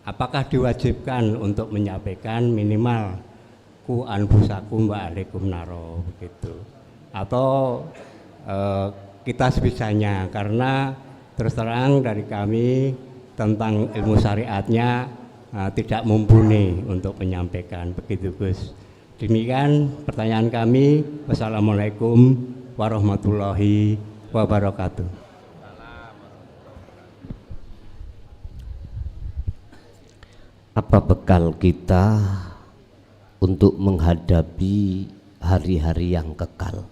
apakah diwajibkan untuk menyampaikan minimal ku anfusakum wa alaikum naro begitu, atau kita sebisanya, karena terus terang dari kami tentang ilmu syariatnya tidak mumpuni untuk menyampaikan begitu Gus. Demikian pertanyaan kami. Wassalamualaikum warahmatullahi wabarakatuh. Apa bekal kita untuk menghadapi hari-hari yang kekal?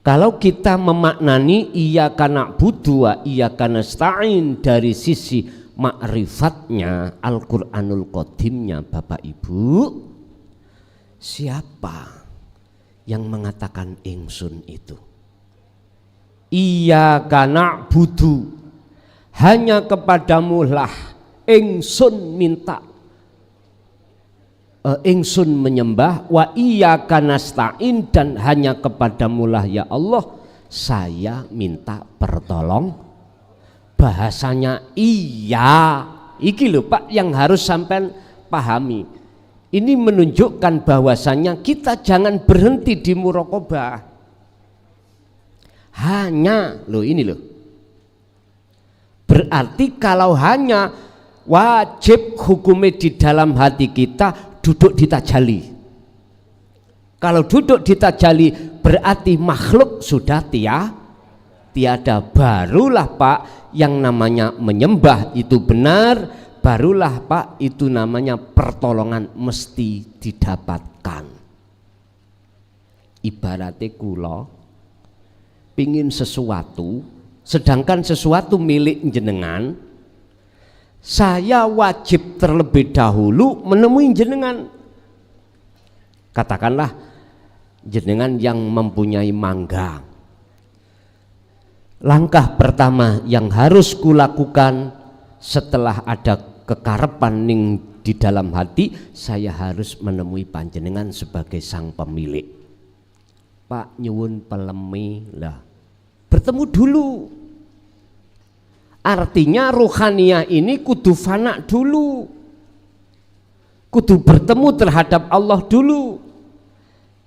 Kalau kita memaknani iyyaka na'budu wa iyyaka nasta'in dari sisi ma'rifatnya, Al-Qur'anul Qadimnya, Bapak Ibu, siapa yang mengatakan ingsun itu? Iyyaka na'budu, hanya kepadamu lah ingsun minta, ingsun menyembah, wa iyyaka nasta'in, dan hanya kepadamu lah ya Allah saya minta pertolong. Bahasanya iya, iki lho Pak yang harus sampai pahami. Ini menunjukkan bahwasanya kita jangan berhenti di muraqabah. Hanya loh ini loh. Berarti kalau hanya wajib hukumnya di dalam hati kita duduk di tajali. Kalau duduk di tajali berarti makhluk sudah tiada. Barulah Pak yang namanya menyembah itu benar, barulah Pak itu namanya pertolongan mesti didapatkan. Ibaratnya kula pingin sesuatu, sedangkan sesuatu milik jenengan, saya wajib terlebih dahulu menemui jenengan. Katakanlah jenengan yang mempunyai mangga, langkah pertama yang harus kulakukan setelah ada kekarepan ning di dalam hati, saya harus menemui panjenengan sebagai sang pemilik. Pak nyuwun pelemi lah, bertemu dulu. Artinya ruhaniyah ini kudu fana dulu, kudu bertemu terhadap Allah dulu.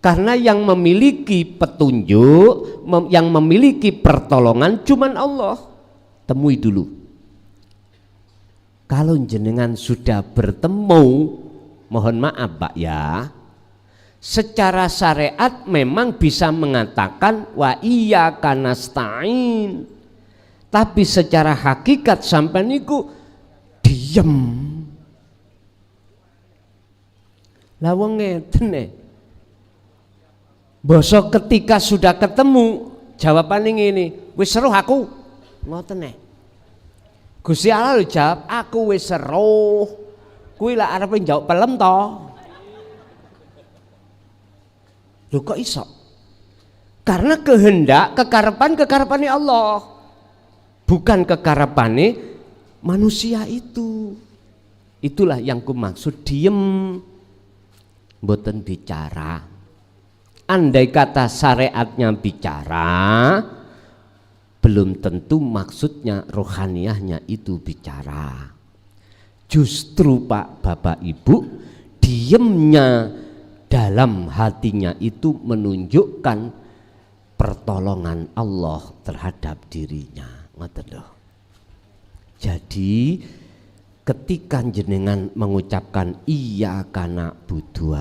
Karena yang memiliki petunjuk, yang memiliki pertolongan cuman Allah. Temui dulu. Kalau jenengan sudah bertemu, mohon maaf Pak ya, secara syariat memang bisa mengatakan wa iyyaka nasta'in, tapi secara hakikat sampai niku diem. Lah wong ngeten basa ketika sudah ketemu jawabannya ini, wis seruh aku, ngoten Gusti Allah lho jawab, aku wis seruh. Kuwi lak arepe njawab pelem to. Lho kok iso? Karena kehendak, kekarepan Allah, bukan kekarepannya manusia itu. Itulah yang kumaksud diem, mboten bicara. Andai kata syariatnya bicara, belum tentu maksudnya rohaniyahnya itu bicara. Justru Pak Bapak Ibu, diemnya dalam hatinya itu menunjukkan pertolongan Allah terhadap dirinya. Ngoten lho. Jadi ketika jenengan mengucapkan iyyaka na'budu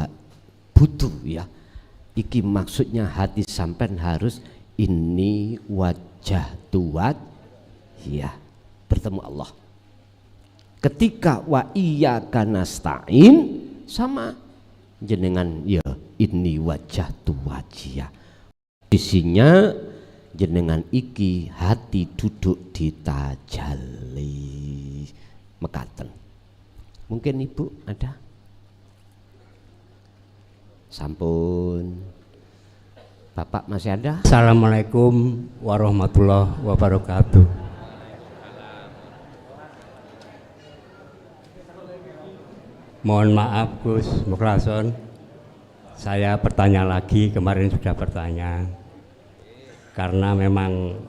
butuh ya, iki maksudnya hati sampean harus ini wajah tuat ya, bertemu Allah. Ketika wa iyyaka nasta'in sama jenengan ya ini wajah tuat ya, isinya jenengan iki hati duduk di tajalli mekaten. Mungkin Ibu ada? Sampun. Bapak masih ada? Assalamualaikum warahmatullahi wabarakatuh. Mohon maaf Gus Muklason, saya bertanya lagi, kemarin sudah bertanya. Karena memang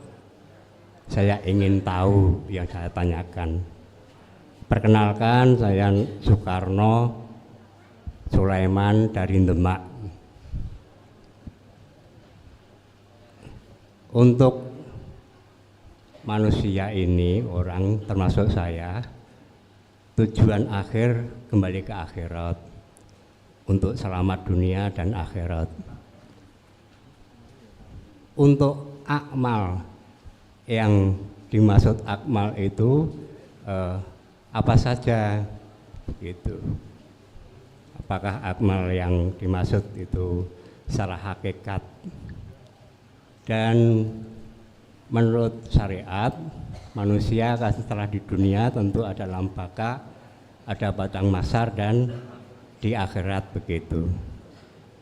saya ingin tahu yang saya tanyakan. Perkenalkan, saya Soekarno Sulaiman dari Demak. Untuk manusia ini, orang termasuk saya, tujuan akhir kembali ke akhirat, untuk selamat dunia dan akhirat. Untuk akmal, yang dimaksud akmal itu apa saja begitu. Apakah akmal yang dimaksud itu secara hakikat? Dan menurut syariat, manusia setelah di dunia tentu ada lambaka, ada padang mahsyar, dan di akhirat begitu.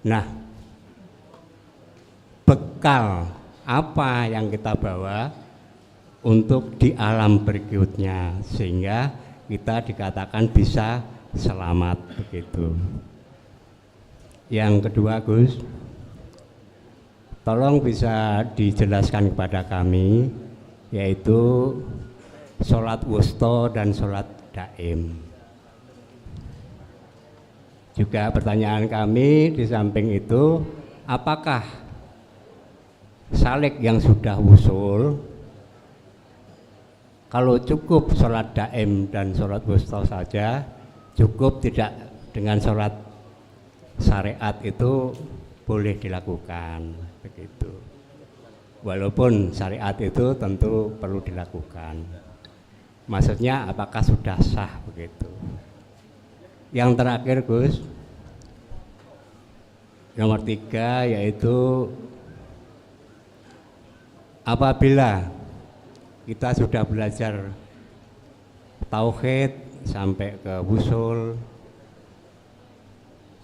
Nah, bekal apa yang kita bawa untuk di alam berikutnya sehingga kita dikatakan bisa selamat begitu. Yang kedua, Gus, tolong bisa dijelaskan kepada kami, yaitu sholat wusta dan sholat daim. Juga pertanyaan kami di samping itu, apakah salik yang sudah wusul, kalau cukup sholat daim dan sholat wusta saja, cukup tidak dengan sholat syariat itu boleh dilakukan begitu. Walaupun syariat itu tentu perlu dilakukan. Maksudnya apakah sudah sah begitu. Yang terakhir Gus, nomor 3, yaitu apabila kita sudah belajar tauhid sampai ke wusul,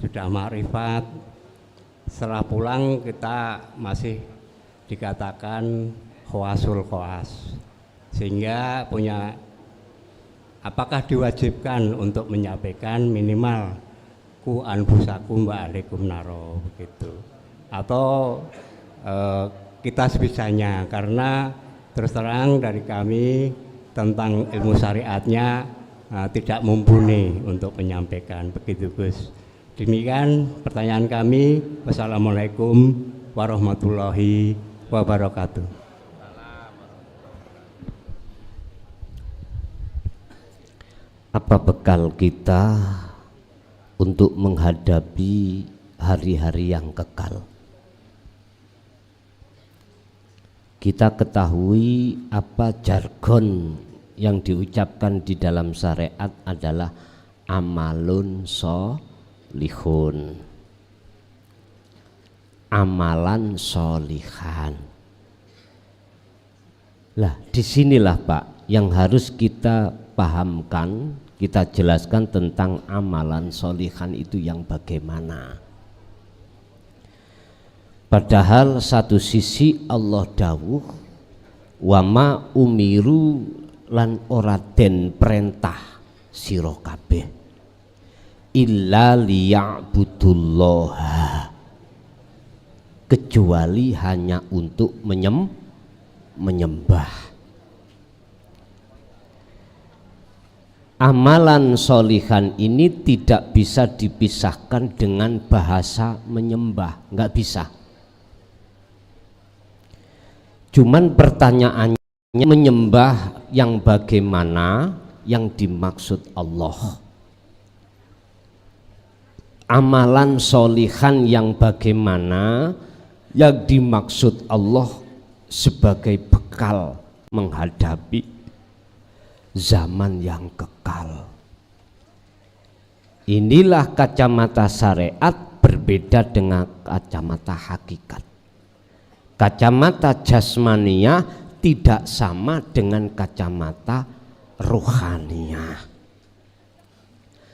sudah ma'rifat, setelah pulang kita masih dikatakan khawasul khawas, sehingga punya, apakah diwajibkan untuk menyampaikan minimal ku anfusakum wa alaikum naro begitu, atau kita sebisanya, karena terus terang dari kami tentang ilmu syariatnya tidak mumpuni untuk menyampaikan begitu Gus. Demikian pertanyaan kami. Wassalamualaikum warahmatullahi wabarakatuh. Apa bekal kita untuk menghadapi hari-hari yang kekal? Kita ketahui apa jargon yang diucapkan di dalam syariat adalah amalun solihun, amalan solihan. Lah disinilah Pak yang harus kita pahamkan, kita jelaskan tentang amalan solihan itu yang bagaimana. Padahal satu sisi Allah dawuh wama umiru lan ora den perintah sira kabeh illa liya'budullaha, kecuali hanya untuk menyembah. Amalan solihan ini tidak bisa dipisahkan dengan bahasa menyembah, nggak bisa. Cuman pertanyaannya menyembah yang bagaimana yang dimaksud Allah. Amalan solihan yang bagaimana yang dimaksud Allah sebagai bekal menghadapi zaman yang kekal. Inilah kacamata syariat berbeda dengan kacamata hakikat. Kacamata jasmaniyah tidak sama dengan kacamata ruhaniyah.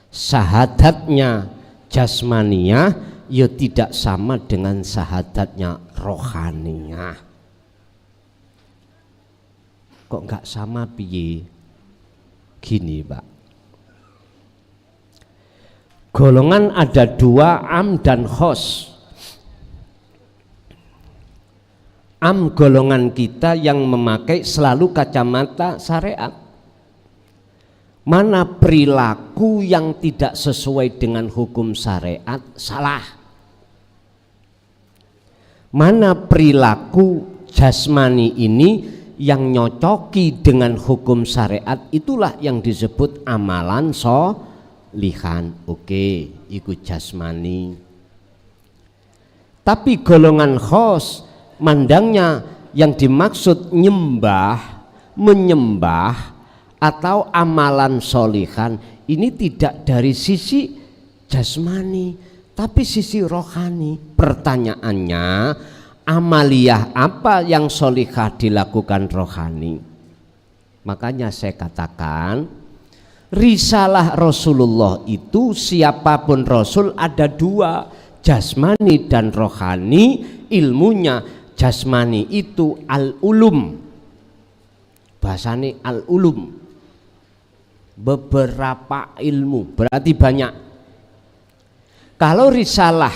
Syahadatnya jasmaniyah ya tidak sama dengan syahadatnya rohaniyah. Kok enggak sama piye? Gini Pak, golongan ada dua, am dan khos. Am golongan kita yang memakai selalu kacamata syariat. Mana perilaku yang tidak sesuai dengan hukum syariat salah. Mana perilaku jasmani ini yang nyocoki dengan hukum syariat, itulah yang disebut amalan sholihan. Oke, ikut jasmani. Tapi golongan khos mandangnya yang dimaksud menyembah atau amalan sholihan ini tidak dari sisi jasmani tapi sisi rohani. Pertanyaannya, amaliyah apa yang sholihah dilakukan rohani? Makanya saya katakan risalah Rasulullah itu, siapapun Rasul ada dua, jasmani dan rohani. Ilmunya jasmani itu al-ulum, bahasanya al-ulum, beberapa ilmu, berarti banyak. Kalau risalah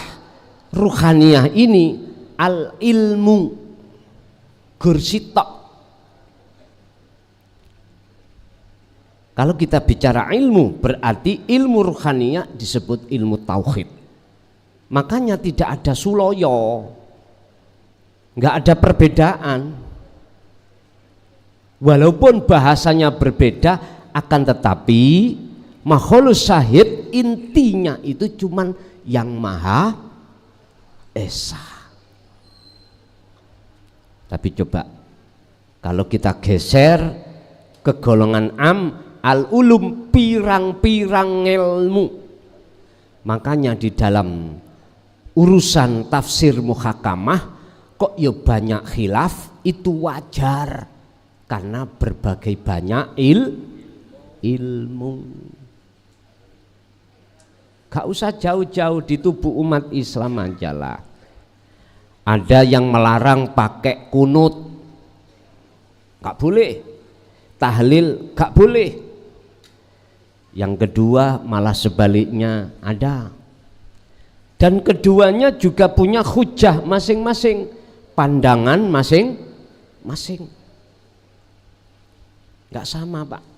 ruhaniyah ini al-ilmu gursitok. Kalau kita bicara ilmu, berarti ilmu ruhaniyah disebut ilmu tauhid. Makanya tidak ada suloyo, nggak ada perbedaan. Walaupun bahasanya berbeda, akan tetapi makhlus syahid intinya itu cuman yang maha esa. Tapi coba kalau kita geser ke golongan am, al-ulum, pirang-pirang ilmu. Makanya di dalam urusan tafsir muhakamah kok ya banyak khilaf, itu wajar karena berbagai banyak ilmu. Gak usah jauh-jauh, di tubuh umat Islam aja lah. Ada yang melarang pakai kunut, gak boleh. Tahlil gak boleh. Yang kedua malah sebaliknya ada. Dan keduanya juga punya hujah masing-masing, pandangan masing-masing. Gak sama Pak.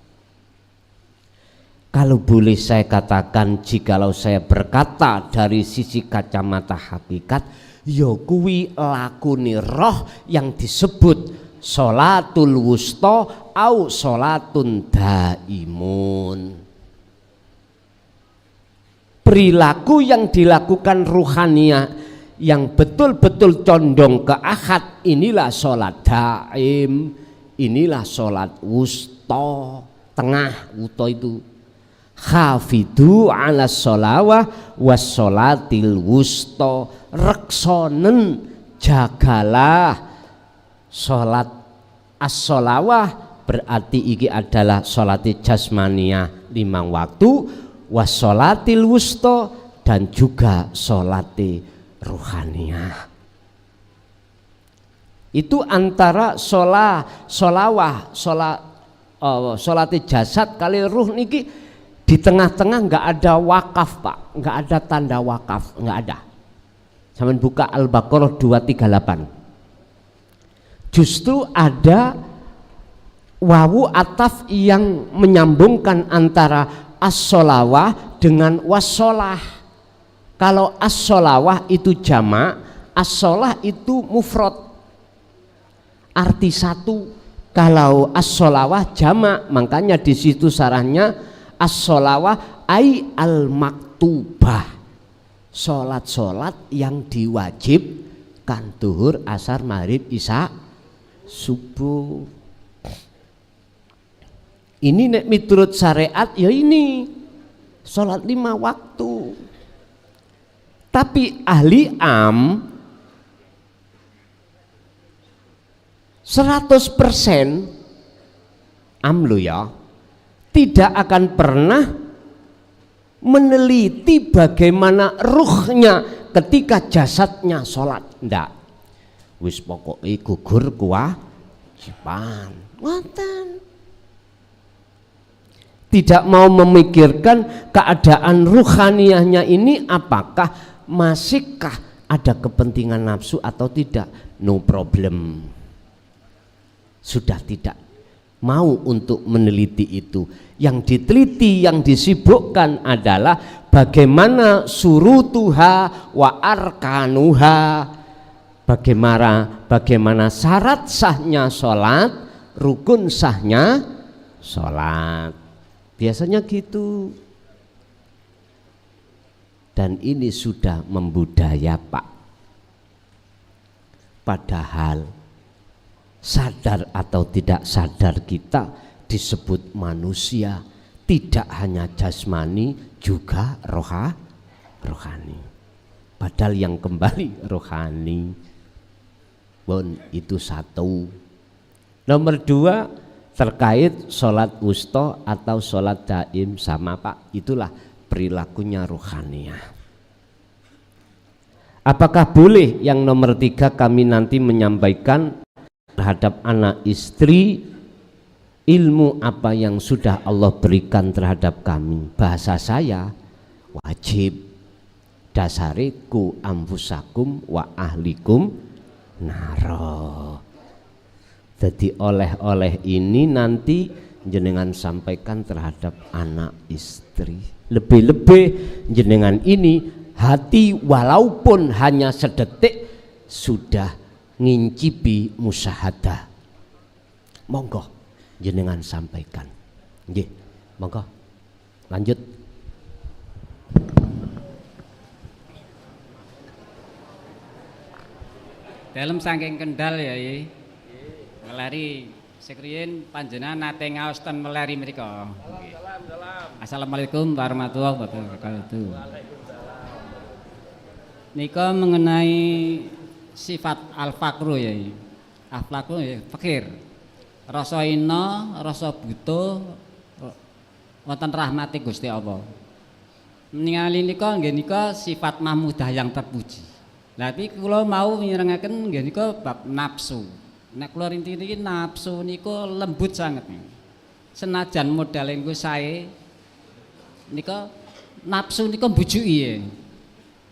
Kalau boleh saya katakan, jikalau saya berkata dari sisi kacamata hakikat, ya kuwi lakune roh yang disebut sholatul wusta au sholatun daimun. Perilaku yang dilakukan ruhaniyah yang betul-betul condong ke akad, inilah sholat daim, inilah sholat wusta, tengah. Wusta itu hafidu ala sholawah was sholatil wusta, reksonen jagalah sholat as-sholawah, berarti iki adalah sholati jasmaniyah 5 waktu, was sholatil wusta, dan juga sholati ruhaniyah. Itu antara sholawah, sholati jasad kali ruh niki. Di tengah-tengah nggak ada wakaf Pak, nggak ada tanda wakaf, nggak ada. Sampai buka Al-Baqarah 238. Justru ada wawu ataf yang menyambungkan antara as-sholawah dengan was-sholah. Kalau as-sholawah itu jamak, as-sholah itu mufrad, arti satu. Kalau as-sholawah jamak, makanya di situ sarahnya as-sholawah ay al-maktubah, sholat-sholat yang diwajibkan, duhur, asar, maghrib, isya, subuh. Ini nek miturut syariat ya ini sholat 5 waktu. Tapi ahli am 100% am lo ya, tidak akan pernah meneliti bagaimana ruhnya ketika jasadnya sholat. Enggak. wis pokoke gugur kewajiban. Ngoten. Tidak mau memikirkan keadaan ruhaniyahnya ini, apakah masihkah ada kepentingan nafsu atau tidak. No problem. Sudah tidak mau untuk meneliti itu. Yang diteliti, yang disibukkan adalah bagaimana surutuha wa arkanuha, bagaimana syarat sahnya sholat, rukun sahnya sholat. Biasanya gitu. Dan ini sudah membudaya, Pak. Padahal sadar atau tidak sadar kita disebut manusia, tidak hanya jasmani, juga rohani. Padahal yang kembali rohani. Bon, itu satu. Nomor dua, terkait sholat wusta atau sholat daim, sama Pak, itulah perilakunya rohaniyah. Apakah boleh yang nomor tiga kami nanti menyampaikan terhadap anak istri ilmu apa yang sudah Allah berikan terhadap kami? Bahasa saya wajib, dasariku amfusakum wa ahlikum naro. Jadi oleh-oleh ini nanti jenengan sampaikan terhadap anak istri. Lebih-lebih jenengan ini hati walaupun hanya sedetik sudah ngincipi musyahadah. Monggo jenengan sampaikan. Nggih, monggo. Lanjut. Dalam saking Kendal ya, meleri sekriyen panjenengan nate ngaos ten meleri mriku. Assalamualaikum warahmatullahi wabarakatuh. Nika mengenai sifat al-faqru ya. Al-faqru ya fakir. Rasa ina, rasa butuh wonten rahmati Gusti Allah. Ningali nika nggih nika sifat mahmudah yang terpuji. Tapi kula mau mirengaken nggih nika bab nafsu. Nek kula rinci niki nafsu niku lembut sanget. Senajan modale niku sae nika nafsu nika mbujuki ya.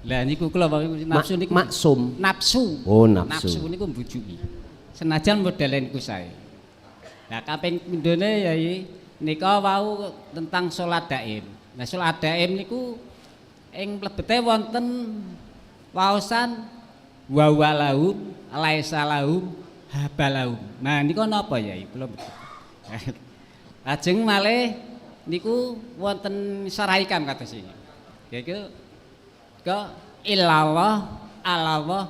Lah niku kula nafsu niku maksum. Nafsu. Oh, nafsu. Nafsu niku mbujuki. Senajan modale niku sae. Lah kaping pindhone ya nika wau tentang salat daim. Nah salat daim niku ing mlebete wonten waosan wa walahum laisa lahum habalahum. Nah niku napa ya kula lajeng malih niku wonten saraikam kados iki. Yaiku ke ilallah Allah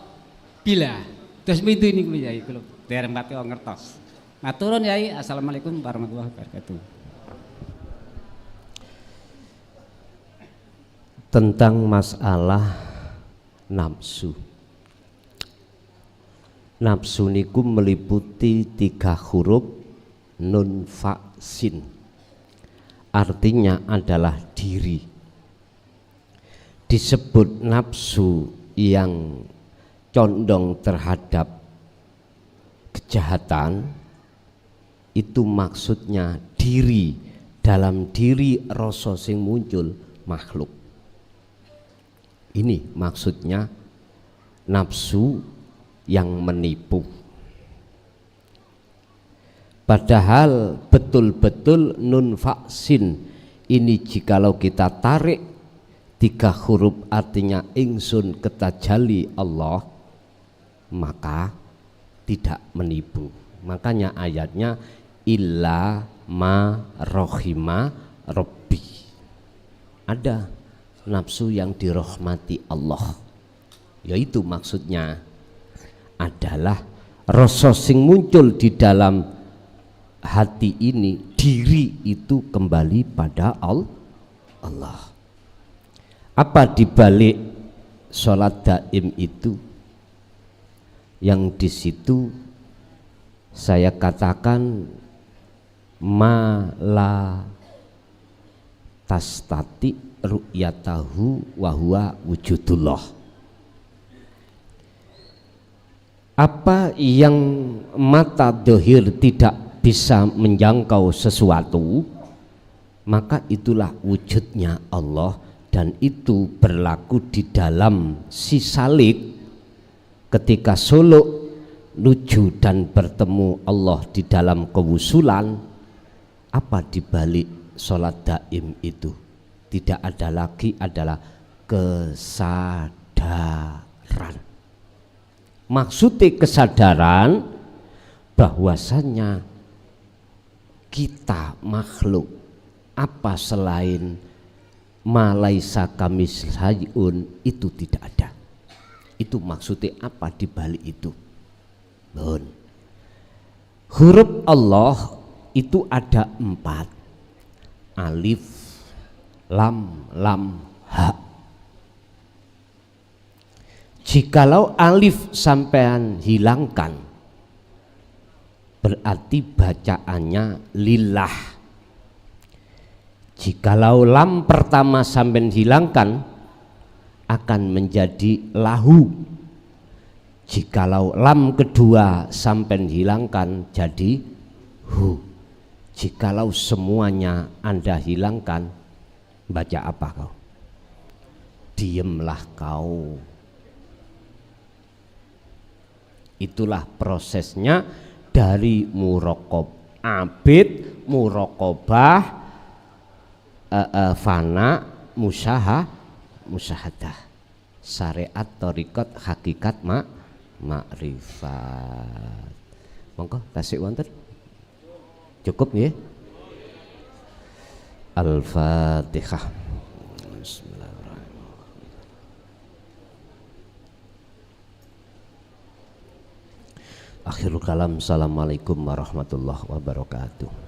bila. Terus pintu niku ya kula dereng pati ngertos. Maturun Yai, assalamualaikum warahmatullahi wabarakatuh. Tentang masalah nafsu. Nafsu niku meliputi 3 huruf nun fa sin. Artinya adalah diri. Disebut nafsu yang condong terhadap kejahatan, itu maksudnya diri, dalam diri rasa sing muncul makhluk. Ini maksudnya nafsu yang menipu. Padahal betul-betul nun faksin ini jikalau kita tarik 3 huruf artinya ingsun ketajali Allah, maka tidak menipu. Makanya ayatnya illa ma rohima robbi. Ada nafsu yang dirahmati Allah, yaitu maksudnya adalah rasa sing muncul di dalam hati ini, diri itu kembali pada Allah. Apa dibalik sholat daim itu? Yang di situ saya katakan ma la tastati ru'yatahu wa huwa wujudullah. Apa yang mata dohir tidak bisa menjangkau sesuatu, maka itulah wujudnya Allah, dan itu berlaku di dalam si salik ketika suluk nuju dan bertemu Allah di dalam kewusulan. Apa dibalik sholat daim itu? Tidak ada lagi adalah kesadaran. Maksudnya kesadaran bahwasannya kita makhluk, apa selain malaisa kamislayun itu tidak ada. Itu maksudnya apa dibalik itu? Bon. Huruf Allah itu ada 4. Alif, lam, ha. Jikalau alif sampean hilangkan, berarti bacaannya lillah. Jikalau lam pertama sampean hilangkan, akan menjadi lahu. Jikalau lam kedua sampean hilangkan, jadi hu. Jikalau semuanya Anda hilangkan, baca apa kau? Diamlah kau. Itulah prosesnya dari muraqab abid, muraqabah, fana, musyahadah, syariat, thariqat, hakikat, makrifat. Monggo tasik wonten. Cukup ya? Al-Fatihah. Bismillahirrahmanirrahim. Akhirul kalam. Assalamualaikum warahmatullahi wabarakatuh.